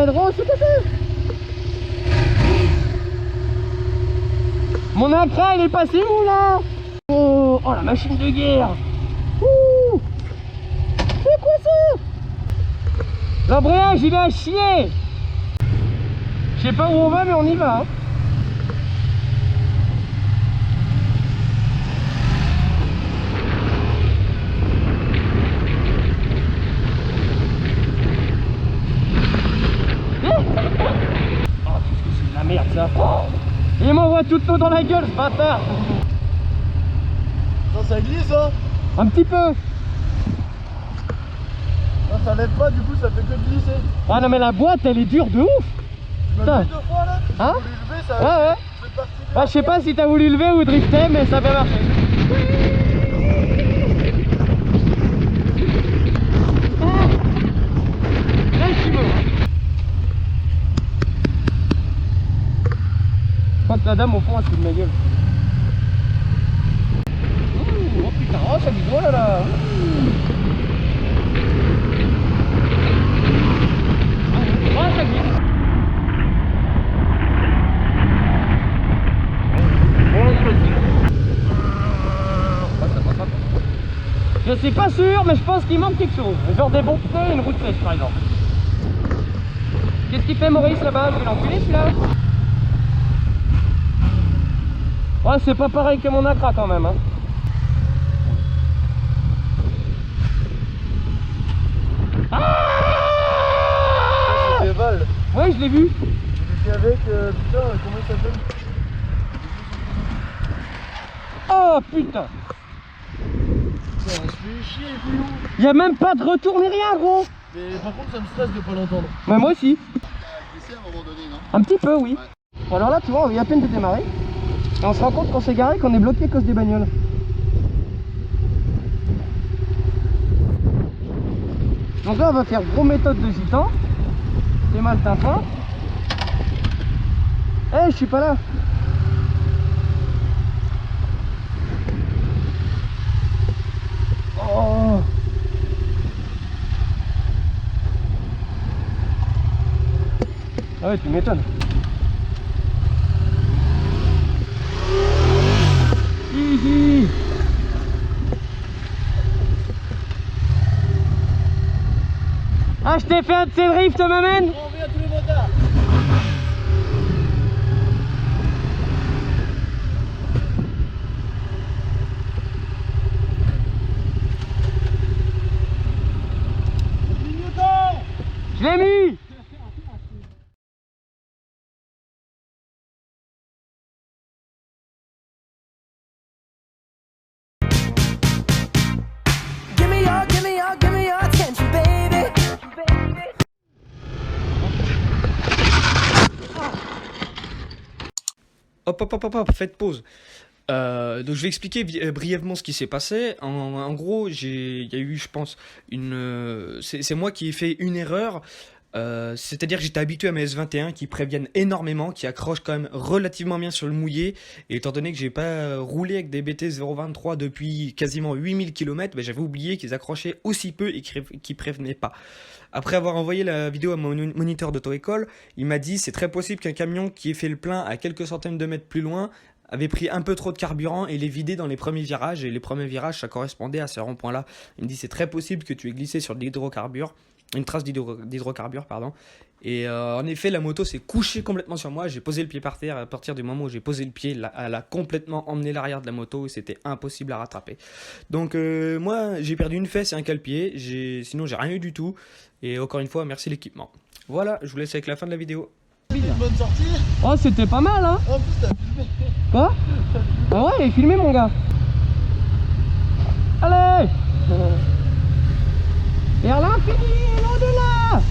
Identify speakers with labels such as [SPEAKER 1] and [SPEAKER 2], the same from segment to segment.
[SPEAKER 1] Drôle, c'est quoi ça? Mon accra il est passé où là? Oh, oh la machine de guerre. Ouh. C'est quoi ça? L'embrayage il est à chier. Je sais pas où on va mais on y va hein. Oh qu'est-ce que c'est de la merde ça. Il m'envoie toute l'eau dans la gueule ce bâtard.
[SPEAKER 2] Ça glisse hein.
[SPEAKER 1] Un petit peu.
[SPEAKER 2] Non, ça lève pas, du coup ça fait que glisser.
[SPEAKER 1] Ah non mais la boîte elle est dure de ouf.
[SPEAKER 2] Tu m'as vu 2 fois là?
[SPEAKER 1] Hein?
[SPEAKER 2] J'ai voulu lever, ça
[SPEAKER 1] Ouais.
[SPEAKER 2] fait partie de
[SPEAKER 1] Ah, je sais pas si t'as voulu lever ou drifter mais ça fait marcher. Là je suis mort. Je crois que la dame au fond elle se fout de ma gueule. Ouh, oh putain, oh ça dit oh là là. Oh ça glisse. Je suis pas sûr, mais je pense qu'il manque quelque chose. Genre des bons pneus et une roue de sèche par exemple. Qu'est-ce qu'il fait Maurice là-bas? Je vais l'enculer celui-là. Ouais, c'est pas pareil que mon accra quand même. Hein. Ah
[SPEAKER 2] C'est Val.
[SPEAKER 1] ouais, je l'ai vu.
[SPEAKER 2] Il était avec, putain, comment il s'appelle?
[SPEAKER 1] Oh putain.
[SPEAKER 2] On se fait chier, couillon.
[SPEAKER 1] Y'a même pas de retour ni rien gros.
[SPEAKER 2] Mais par contre ça me stresse de pas l'entendre.
[SPEAKER 1] Mais moi aussi.
[SPEAKER 2] Glissé à un moment donné, non?
[SPEAKER 1] Un petit peu oui. Bon, alors là tu vois on vient à peine de démarrer. Et on se rend compte qu'on s'est garé qu'on est bloqué à cause des bagnoles. Donc là on va faire gros méthode de gitan. C'est mal tympan. Eh je suis pas là. Oh. Ah ouais tu m'étonnes. Easy. Ah je t'ai fait un de ces drifts ma man.
[SPEAKER 2] On revient à tous les motards.
[SPEAKER 1] Je l'ai mis.
[SPEAKER 3] Give me your attention, baby.
[SPEAKER 4] Hop, faites pause. Donc je vais expliquer brièvement ce qui s'est passé. En gros, il y a eu, je pense, c'est moi qui ai fait une erreur. C'est-à-dire que j'étais habitué à mes S21 qui préviennent énormément, qui accrochent quand même relativement bien sur le mouillé. Et étant donné que j'ai pas roulé avec des BT 023 depuis quasiment 8000 km, ben j'avais oublié qu'ils accrochaient aussi peu et qu'ils prévenaient pas. Après avoir envoyé la vidéo à mon moniteur d'auto-école, il m'a dit c'est très possible qu'un camion qui ait fait le plein à quelques centaines de mètres plus loin avait pris un peu trop de carburant et les vidé dans les premiers virages. Et les premiers virages, ça correspondait à ces ronds-points-là. Il me dit c'est très possible que tu aies glissé sur de l'hydrocarbure. Une trace d'hydrocarbure, pardon. Et en effet, la moto s'est couchée complètement sur moi. J'ai posé le pied par terre. À partir du moment où j'ai posé le pied, elle a complètement emmené l'arrière de la moto et c'était impossible à rattraper. Donc moi, j'ai perdu une fesse et un cale-pied. Sinon, j'ai rien eu du tout. Et encore une fois, merci l'équipement. Voilà, je vous laisse avec la fin de la vidéo.
[SPEAKER 2] Une bonne sortie.
[SPEAKER 1] Oh c'était pas mal hein.
[SPEAKER 2] En plus t'as filmé.
[SPEAKER 1] Quoi? Ah ouais, il est filmé mon gars. Allez. Vers l'infini et l'au-delà.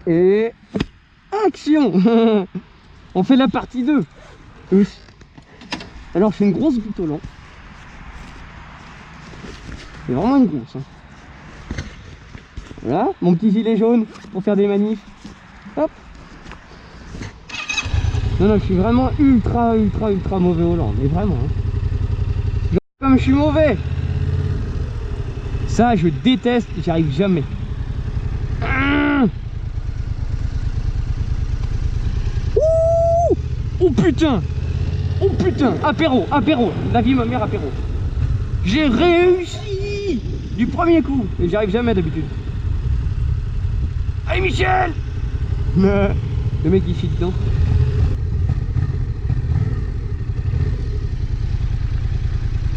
[SPEAKER 1] Et action. On fait la partie 2. Alors je fais une grosse butte au long. C'est vraiment une grosse hein. Voilà, mon petit gilet jaune pour faire des manifs. Hop. Non, je suis vraiment ultra mauvais au land, mais vraiment. Hein. Comme je suis mauvais. Ça, je déteste, j'y arrive jamais. Ouh, oh putain! Oh putain! Apéro, apéro! La vie, ma mère, apéro. J'ai réussi! Du premier coup! Et j'y arrive jamais d'habitude. Allez, Michel! Le mec, il chie dedans.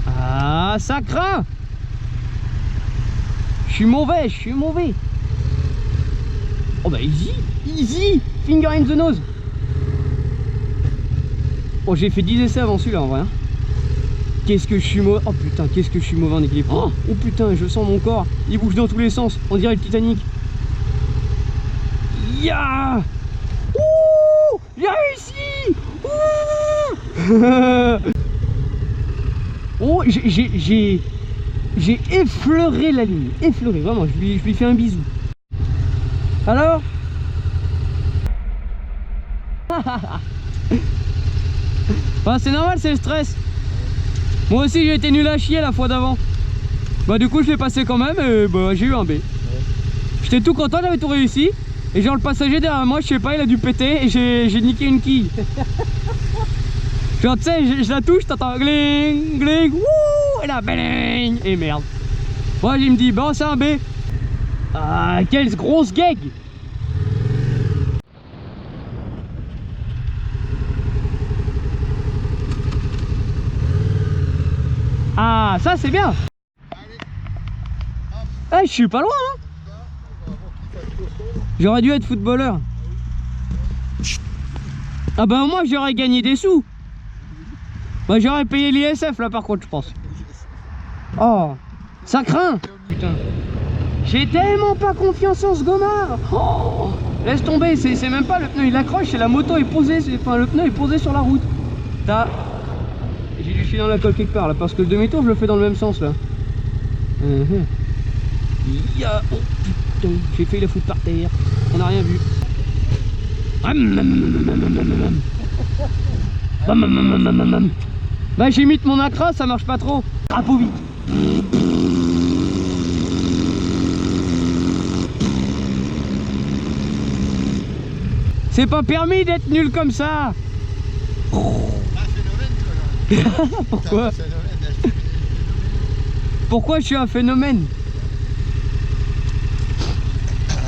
[SPEAKER 1] Ah, ça craint! Je suis mauvais, je suis mauvais. Oh bah easy, easy, finger in the nose. Oh, j'ai fait 10 essais avant celui-là en vrai. Hein. Qu'est-ce que je suis mauvais. Oh putain, qu'est-ce que je suis mauvais en équilibre. Oh putain, je sens mon corps, il bouge dans tous les sens. On dirait le Titanic. Ya, ouh, j'ai réussi. Ouh. Oh, j'ai effleuré la ligne, effleuré, vraiment, je lui fais un bisou. Alors? Bah, c'est normal, c'est le stress. Moi aussi j'ai été nul à chier la fois d'avant. Bah du coup je l'ai passé quand même et bah j'ai eu un B. J'étais tout content, j'avais tout réussi. Et genre le passager derrière moi, je sais pas, il a dû péter et j'ai niqué une quille. Genre tu sais, je la touche, t'entends gling, gling, wouh, et là, bling, et merde. Ouais, il me dit, bon, c'est un B. Ah, quelle grosse gag. Ah, ça c'est bien. Ah, je suis pas loin, hein. J'aurais dû être footballeur. Ah bah moi j'aurais gagné des sous. Bah j'aurais payé l'ISF là par contre je pense. Oh, ça craint. Putain. J'ai tellement pas confiance en ce gommard. Oh, laisse tomber, c'est même pas le pneu, il accroche et la moto est posée, enfin le pneu est posé sur la route. T'as... J'ai dû filer dans la colle quelque part là, parce que le demi-tour je le fais dans le même sens là. Ya, oh putain, j'ai fait la foutre par terre, on n'a rien vu. Bah j'imite mon acra, ça marche pas trop. Crapaud vite. C'est pas permis d'être nul comme ça. Pourquoi? Pourquoi je suis un phénomène?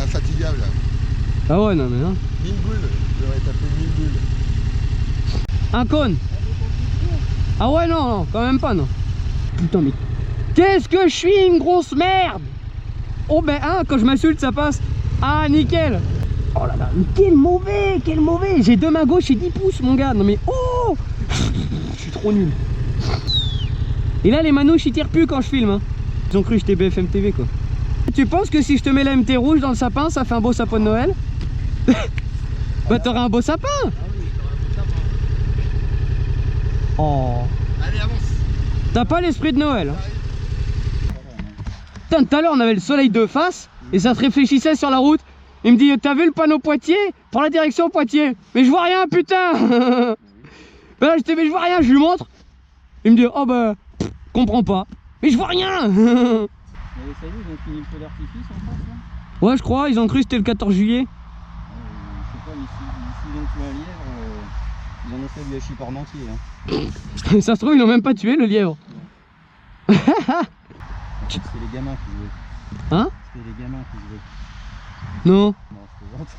[SPEAKER 2] Infatigable.
[SPEAKER 1] Ah ouais, non mais hein.
[SPEAKER 2] 1000 boules, j'aurais tapé 1000 boules.
[SPEAKER 1] Un cône. Ah ouais, non, non, quand même pas, non. Putain, mais qu'est-ce que je suis une grosse merde. Oh ben, hein, quand je m'insulte, ça passe. Ah, nickel. Oh là là, mais quel mauvais, quel mauvais. J'ai deux mains gauche et 10 pouces, mon gars. Non mais, oh, je suis trop nul. Et là, les manouches, ils tirent plus quand je filme. Hein. Ils ont cru que j'étais BFM TV, quoi. Tu penses que si je te mets la MT rouge dans le sapin, ça fait un beau sapin de Noël? Bah t'auras un beau sapin.
[SPEAKER 2] Ah oui, j'aurais un beau sapin.
[SPEAKER 1] Oh.
[SPEAKER 2] Allez, avance.
[SPEAKER 1] T'as pas l'esprit de Noël. Hein. Putain, tout à l'heure on avait le soleil de face et ça se réfléchissait sur la route. Il me dit, t'as vu le panneau Poitiers? Prends la direction Poitiers. Mais je vois rien, putain. Ben là j'étais, mais je vois rien, je lui montre. Il me dit, oh bah, comprends pas. Mais je vois rien.
[SPEAKER 5] Mais ça y est, ils ont fini le feu d'artifice en France là?
[SPEAKER 1] Ouais, je crois, ils ont cru que c'était le 14 juillet.
[SPEAKER 5] Je sais pas, mais s'ils ont tué un lièvre, ils en ont fait du hachis parmentier. Hein.
[SPEAKER 1] Ça se trouve, ils l'ont même pas tué, le lièvre.
[SPEAKER 5] En fait, c'était les gamins qui jouaient.
[SPEAKER 1] Hein?
[SPEAKER 5] C'était les gamins qui jouaient.
[SPEAKER 1] Non.
[SPEAKER 5] Non, je plaisante.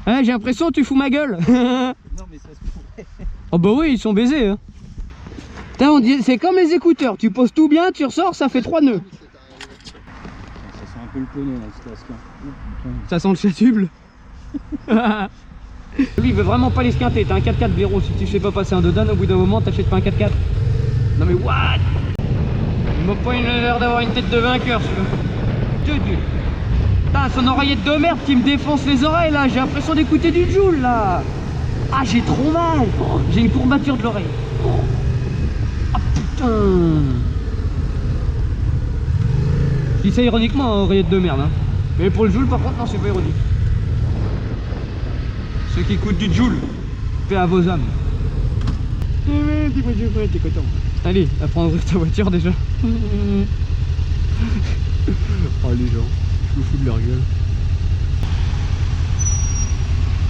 [SPEAKER 1] Ouais, j'ai l'impression que tu fous ma gueule.
[SPEAKER 5] Non, mais ça se pourrait.
[SPEAKER 1] Oh bah oui, ils sont baisés. Hein. Putain, on dit, c'est comme les écouteurs. Tu poses tout bien, tu ressors, ça fait 3 nœuds.
[SPEAKER 5] Ça sent un peu le poney là, ce casque. Oh, putain.
[SPEAKER 1] Ça sent le chasuble. Lui, il veut vraiment pas les squinter. T'as un 4x4 blaireau. Si tu sais pas passer un Dodan, au bout d'un moment, t'achètes pas un 4x4. Non mais what? Il m'a pas l'air d'avoir une tête de vainqueur, celui-là. Putain, son oreillette de merde qui me défonce les oreilles là. J'ai l'impression d'écouter du Joule là. Ah, j'ai trop mal. Oh, j'ai une courbature de l'oreille. Oh. Ah putain. Je dis ça ironiquement, hein, oreillette de merde. Hein. Mais pour le Joule, par contre, non, c'est pas ironique. Ceux qui écoutent du Joule, paix à vos âmes. T'es content. Allez, apprends à ouvrir ta voiture déjà.
[SPEAKER 2] Oh les gens, je me fous de leur gueule.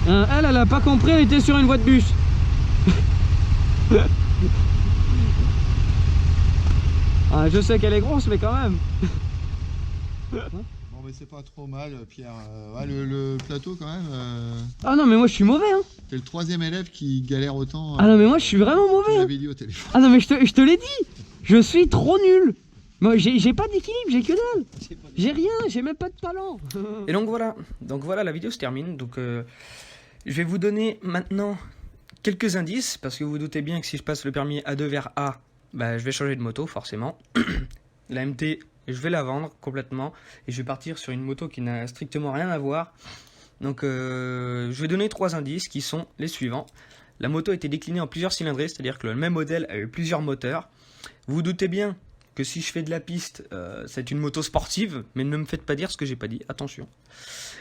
[SPEAKER 1] Elle a pas compris, elle était sur une voie de bus. Ah, je sais qu'elle est grosse, mais quand même.
[SPEAKER 2] Bon mais c'est pas trop mal Pierre. Ouais, le plateau quand même.
[SPEAKER 1] Ah non, mais moi je suis mauvais, hein.
[SPEAKER 2] T'es le 3e élève qui galère autant.
[SPEAKER 1] Ah non, mais moi je suis vraiment
[SPEAKER 2] Tu
[SPEAKER 1] mauvais. Hein.
[SPEAKER 2] l'avais dit au téléphone.
[SPEAKER 1] Ah non, mais je te l'ai dit. Je suis trop nul. Moi j'ai pas d'équilibre, j'ai que dalle. J'ai rien, j'ai même pas de talent.
[SPEAKER 4] Et donc voilà, la vidéo se termine. Donc je vais vous donner maintenant quelques indices, parce que vous vous doutez bien que si je passe le permis A2 vers A, bah, je vais changer de moto forcément. La MT, je vais la vendre complètement et je vais partir sur une moto qui n'a strictement rien à voir. Donc je vais donner 3 indices qui sont les suivants. La moto a été déclinée en plusieurs cylindrées, c'est-à-dire que le même modèle a eu plusieurs moteurs. Vous vous doutez bien que si je fais de la piste, c'est une moto sportive, mais ne me faites pas dire ce que j'ai pas dit, attention.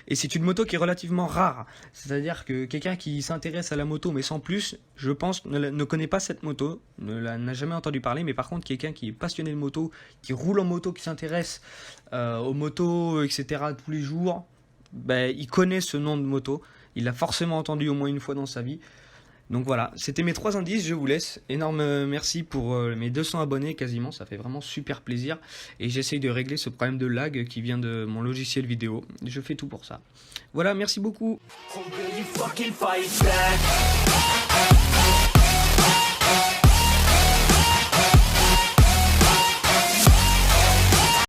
[SPEAKER 4] Et c'est une moto qui est relativement rare, c'est-à-dire que quelqu'un qui s'intéresse à la moto, mais sans plus, je pense, ne connaît pas cette moto, n'a jamais entendu parler, mais par contre, quelqu'un qui est passionné de moto, qui roule en moto, qui s'intéresse aux motos, etc., tous les jours, ben, il connaît ce nom de moto, il l'a forcément entendu au moins une fois dans sa vie. Donc voilà, c'était mes 3 indices, je vous laisse. Énorme merci pour mes 200 abonnés quasiment, ça fait vraiment super plaisir. Et j'essaye de régler ce problème de lag qui vient de mon logiciel vidéo. Je fais tout pour ça. Voilà, merci beaucoup.
[SPEAKER 3] Will you fucking fight back?